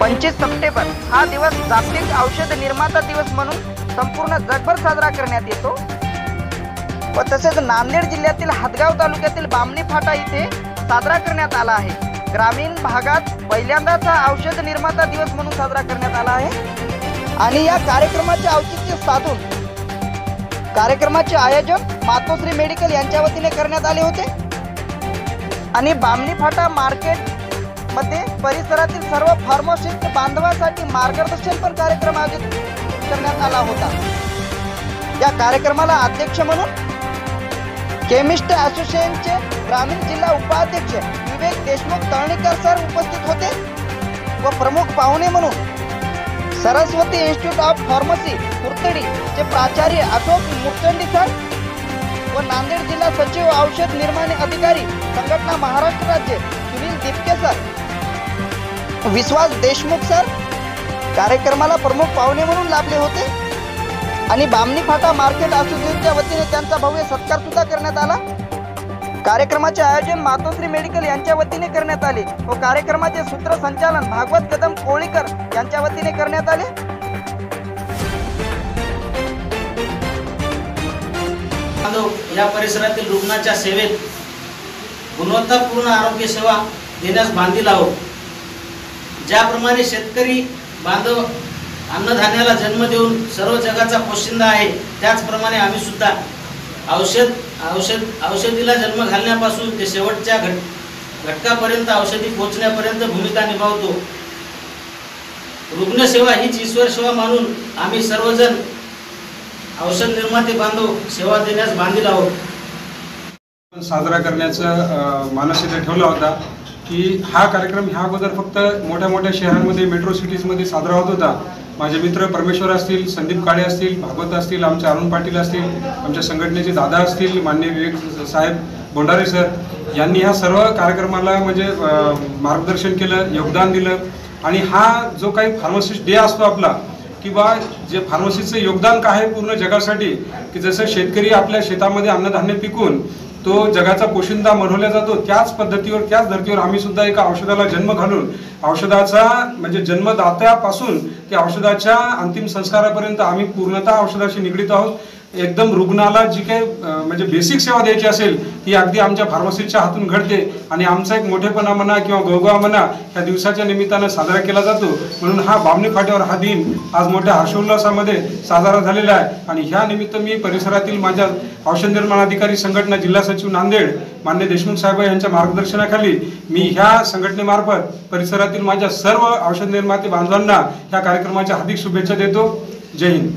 25 September हा दिवस जागतिक औषध निर्माता दिवस म्हणून संपूर्ण जगभर साजरा करण्यात येतो व तसेच नांदेड जिल्ह्यातील हदगाव तालुक्यातील बामणी फाटा इथे साजरा करण्यात आला आहे। ग्रामीण भागात पहिल्यांदाच हा औषध निर्माता दिवस म्हणून साजरा करण्यात आला आहे आणि या कार्यक्रमाचे औचित्य साधून कार्यक्रमाचे आयोजन मातोश्री मेडिकल यांच्या वतीने करण्यात आले होते आणि बामणी फाटा मार्केट मध्ये परिसरातील सर्व फार्मासिस्ट बांधवांसाठी मार्गदर्शन पण कार्यक्रम आयोजित करण्यात आला होता। या कार्यक्रमाला अध्यक्ष म्हणून केमिस्ट असोसिएशनचे ग्रामीण जिल्हा उपाध्यक्ष विवेक देशमुख तळणीकर सर उपस्थित होते व प्रमुख पाहुणे म्हणून सरस्वती इन्स्टिट्यूट ऑफ फार्मसी कुर्तडी चे प्राचार्य अशोक मुर्चंडी सर व नांदेड जिल्हा सचिव औषध निर्माण अधिकारी संघटना महाराष्ट्र राज्य सुनील दिपके सर, विश्वास देशमुख सर कार्यक्रमाला प्रमुख पाहुणे म्हणून लाभले होते आणि बामणी फाटा मार्केट असोसिएशनच्या वतीने त्यांचा भव्य सत्कार सुद्धा करण्यात आला। कार्यक्रमाचे आयोजन मातोश्री मेडिकल यांच्या वतीने करण्यात आले व कार्यक्रमाचे सूत्रसंचालन भागवत कदम कोळीकर यांच्या वतीने करण्यात आले। या परिसरातील रुग्णाच्या सेवेत गुणवत्तापूर्ण आरोग्य सेवा देण्यास बांधील आहोत। ज्याप्रमाणे शेतकरी बांधव अन्नधान्याला जन्म देऊन सर्व जगाचा पोशिंदा आहे, त्याचप्रमाणे आम्ही सुद्धा औषधीला जन्म घालण्यापासून ते शेवटच्या घटकापर्यंत औषधी पोहोचण्यापर्यंत भूमिका निभावतो। रुग्णसेवा हीच ईश्वर सेवा मानून आम्ही सर्वजण औषध निर्माते बांधव सेवा देण्यास बांधील आहोत। साजरा करण्याचा मानस इथे ठेवला होता की हा कार्यक्रम ह्या अगोदर फक्त मोठ्या मोठ्या शहरांमध्ये मेट्रो सिटीजमध्ये साजरा होत होता। माझे मित्र परमेश्वर असतील, संदीप काळे असतील, भागवत असतील, आमचे अरुण पाटील असतील, आमच्या संघटनेचे दादा असतील, माननीय विवेक साहेब बोंडारे सर यांनी ह्या सर्व कार्यक्रमाला म्हणजे मार्गदर्शन केलं, योगदान दिलं आणि हा जो काही फार्मासिस्ट डे असतो आपला किंवा जे फार्मसीचं योगदान काय आहे पूर्ण जगासाठी की जसं शेतकरी आपल्या शेतामध्ये अन्नधान्य पिकून तो जगाचा पोशिंदा बनवला जातो, त्याच पद्धतीवर त्याच धर्तीवर आम्ही सुद्धा एका औषधाला जन्म घालून औषधाचा म्हणजे जन्मदात्यापासून ते औषधाच्या अंतिम संस्कारापर्यंत आम्ही पूर्णतः औषधाशी निगडीत आहोत। एकदम रुग्णाला जी काही म्हणजे बेसिक सेवा द्यायची असेल ती अगदी आमच्या फार्मसीच्या हातून घडते आणि आमचा एक मोठेपणा म्हणा किंवा गौगवा म्हणा या दिवसाच्या निमित्तानं साजरा केला जातो। म्हणून हा बामणी फाट्यावर हा दिन आज मोठ्या हर्षोल्लासामध्ये साजरा झालेला आहे आणि ह्या निमित्त मी परिसरातील माझ्या औषध निर्माण अधिकारी संघटना जिल्हा सचिव नांदेड माननीय देशमुख साहेब यांच्या मार्गदर्शनाखाली मी ह्या संघटनेमार्फत परिसरातील माझ्या सर्व औषध निर्माते बांधवांना ह्या कार्यक्रमाच्या हार्दिक शुभेच्छा देतो। जय हिंद।